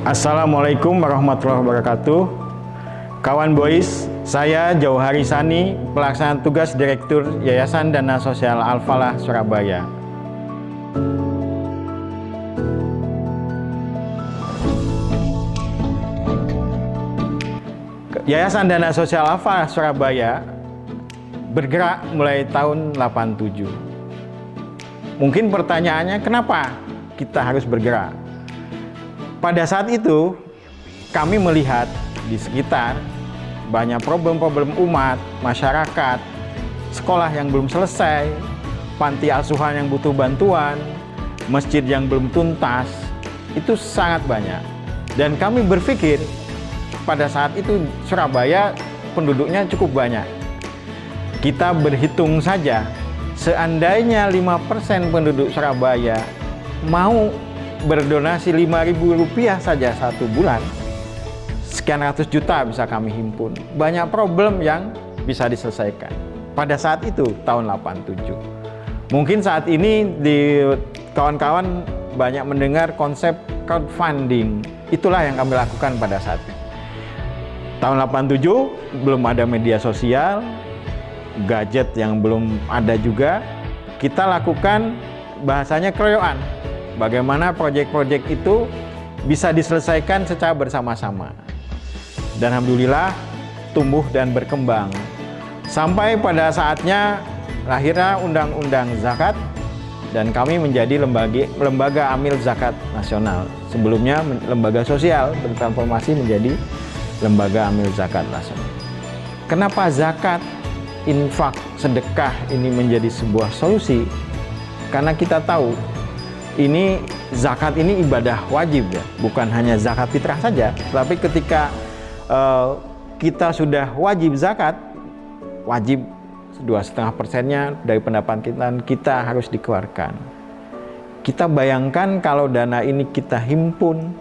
Assalamualaikum warahmatullahi wabarakatuh. Kawan Boys, saya Jauhari Sani, pelaksana tugas Direktur Yayasan Dana Sosial Al-Falah Surabaya. Yayasan Dana Sosial Al-Falah Surabaya bergerak mulai tahun 87. Mungkin pertanyaannya, kenapa kita harus bergerak? Pada saat itu, kami melihat di sekitar banyak problem-problem umat, masyarakat, sekolah yang belum selesai, panti asuhan yang butuh bantuan, masjid yang belum tuntas, itu sangat banyak. Dan kami berpikir, pada saat itu Surabaya penduduknya cukup banyak. Kita berhitung saja, seandainya 5% penduduk Surabaya mau berdonasi Rp5.000 saja satu bulan, sekian ratus juta bisa kami himpun. Banyak problem yang bisa diselesaikan. Pada saat itu, tahun 87. Mungkin saat ini di kawan-kawan banyak mendengar konsep crowdfunding. Itulah yang kami lakukan pada saat itu. Tahun 87 belum ada media sosial, gadget yang belum ada juga. Kita lakukan bahasanya keroyokan. Bagaimana proyek-proyek itu bisa diselesaikan secara bersama-sama. Dan alhamdulillah tumbuh dan berkembang. Sampai pada saatnya lahirnya Undang-Undang Zakat dan kami menjadi lembaga amil zakat nasional. Sebelumnya lembaga sosial bertransformasi menjadi lembaga amil zakat nasional. Kenapa zakat, infak, sedekah ini menjadi sebuah solusi? Karena kita tahu ini zakat ini ibadah wajib ya, bukan hanya zakat fitrah saja, tapi ketika kita sudah wajib zakat, wajib 2,5%-nya dari pendapatan kita harus dikeluarkan. Kita bayangkan kalau dana ini kita himpun,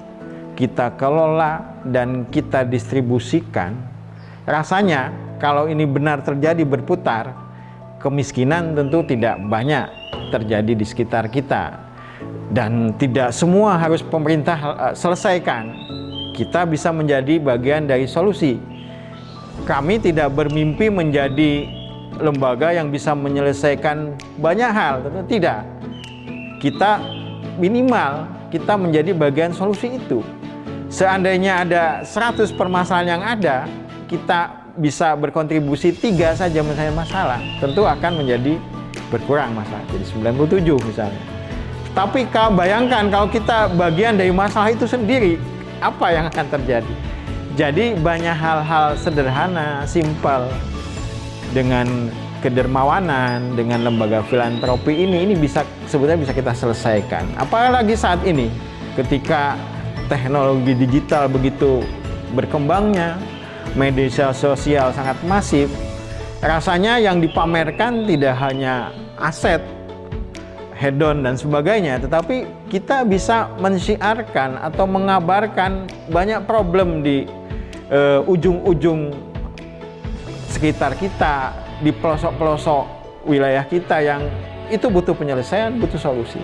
kita kelola, dan kita distribusikan, rasanya kalau ini benar terjadi berputar, kemiskinan tentu tidak banyak terjadi di sekitar kita. Dan tidak semua harus pemerintah selesaikan. Kita bisa menjadi bagian dari solusi. Kami tidak bermimpi menjadi lembaga yang bisa menyelesaikan banyak hal, tentu tidak. Kita minimal kita menjadi bagian solusi itu. Seandainya ada 100 permasalahan yang ada, kita bisa berkontribusi 3 saja misalnya masalah, tentu akan menjadi berkurang masalah, jadi 97 misalnya. Tapi bayangkan kalau kita bagian dari masalah itu sendiri, apa yang akan terjadi? Jadi banyak hal-hal sederhana, simpel, dengan kedermawanan, dengan lembaga filantropi ini bisa sebetulnya bisa kita selesaikan. Apalagi saat ini, ketika teknologi digital begitu berkembangnya, media sosial sangat masif, rasanya yang dipamerkan tidak hanya aset, hedon dan sebagainya, tetapi kita bisa mensyiarkan atau mengabarkan banyak problem di ujung-ujung sekitar kita, di pelosok-pelosok wilayah kita yang itu butuh penyelesaian, butuh solusi.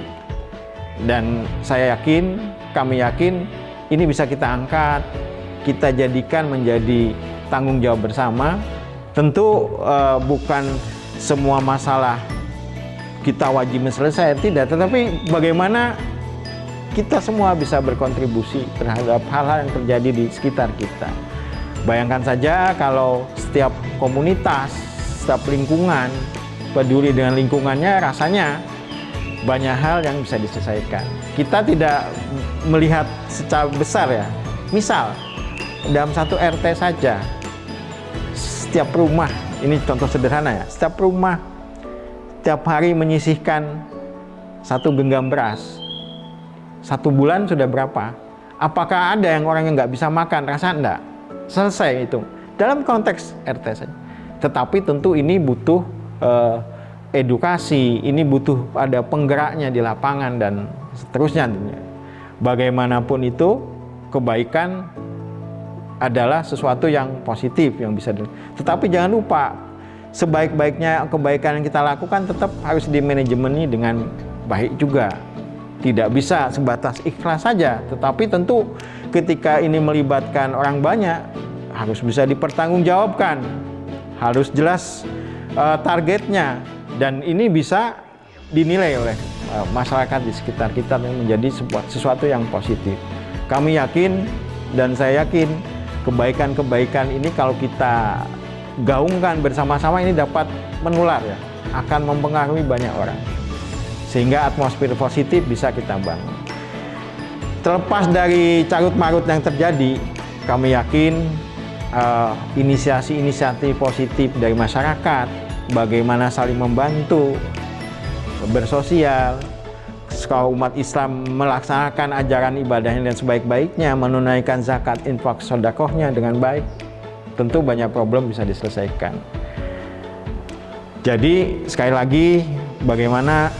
Dan saya yakin, kami yakin ini bisa kita angkat, kita jadikan menjadi tanggung jawab bersama. Tentu bukan semua masalah kita wajib selesai, tidak, tetapi bagaimana kita semua bisa berkontribusi terhadap hal-hal yang terjadi di sekitar kita. Bayangkan saja kalau setiap komunitas, setiap lingkungan peduli dengan lingkungannya, rasanya banyak hal yang bisa diselesaikan. Kita tidak melihat secara besar ya. Misal dalam satu RT saja, setiap rumah, ini contoh sederhana ya, setiap rumah tiap hari menyisihkan 1 genggam beras, 1 bulan sudah berapa? Apakah ada yang orang yang nggak bisa makan? Rasa enggak. Selesai itu. Dalam konteks RT saja. Tetapi tentu ini butuh edukasi, ini butuh ada penggeraknya di lapangan dan seterusnya. Bagaimanapun itu, kebaikan adalah sesuatu yang positif yang bisa. Tetapi jangan lupa, sebaik-baiknya kebaikan yang kita lakukan tetap harus dimanajemeni dengan baik juga. Tidak bisa sebatas ikhlas saja, tetapi tentu ketika ini melibatkan orang banyak, harus bisa dipertanggungjawabkan, harus jelas targetnya, dan ini bisa dinilai oleh masyarakat di sekitar kita menjadi sesuatu yang positif. Kami yakin dan saya yakin kebaikan-kebaikan ini kalau kita gaungkan bersama-sama ini dapat menular ya, akan mempengaruhi banyak orang. Sehingga atmosfer positif bisa kita bangun. Terlepas dari carut-marut yang terjadi, kami yakin inisiasi-inisiatif positif dari masyarakat, bagaimana saling membantu, bersosial, kaum umat Islam melaksanakan ajaran ibadahnya dan sebaik-baiknya, menunaikan zakat, infak, sedekahnya dengan baik, tentu banyak problem bisa diselesaikan. Jadi sekali lagi, bagaimana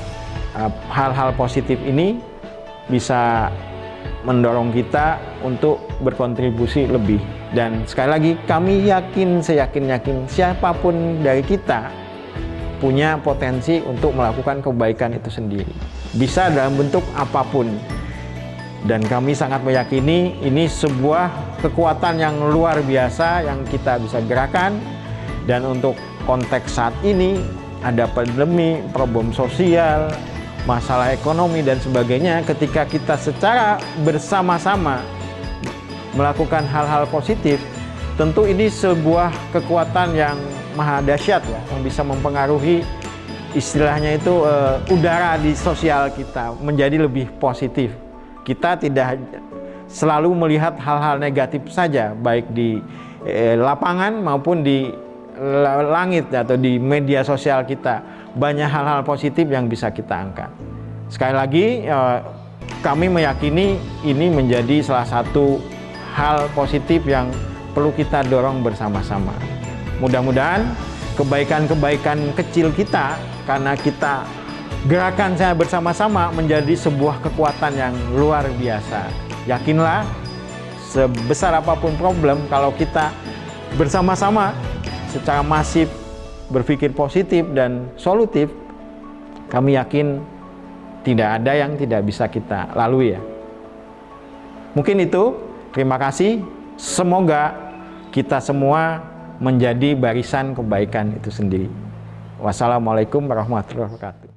hal-hal positif ini bisa mendorong kita untuk berkontribusi lebih. Dan sekali lagi kami yakin, seyakin-yakin siapapun dari kita punya potensi untuk melakukan kebaikan itu sendiri. Bisa dalam bentuk apapun. Dan kami sangat meyakini ini sebuah kekuatan yang luar biasa yang kita bisa gerakan. Dan untuk konteks saat ini ada pandemi, problem sosial, masalah ekonomi dan sebagainya, ketika kita secara bersama-sama melakukan hal-hal positif, tentu ini sebuah kekuatan yang maha dahsyat ya, yang bisa mempengaruhi istilahnya itu udara di sosial kita menjadi lebih positif. Kita tidak selalu melihat hal-hal negatif saja, baik di lapangan maupun di langit atau di media sosial kita. Banyak hal-hal positif yang bisa kita angkat. Sekali lagi, kami meyakini ini menjadi salah satu hal positif yang perlu kita dorong bersama-sama. Mudah-mudahan kebaikan-kebaikan kecil kita, karena kita gerakan saya bersama-sama, menjadi sebuah kekuatan yang luar biasa. Yakinlah, sebesar apapun problem, kalau kita bersama-sama secara masif berpikir positif dan solutif, kami yakin tidak ada yang tidak bisa kita lalui ya. Mungkin itu, terima kasih. Semoga kita semua menjadi barisan kebaikan itu sendiri. Wassalamualaikum warahmatullahi wabarakatuh.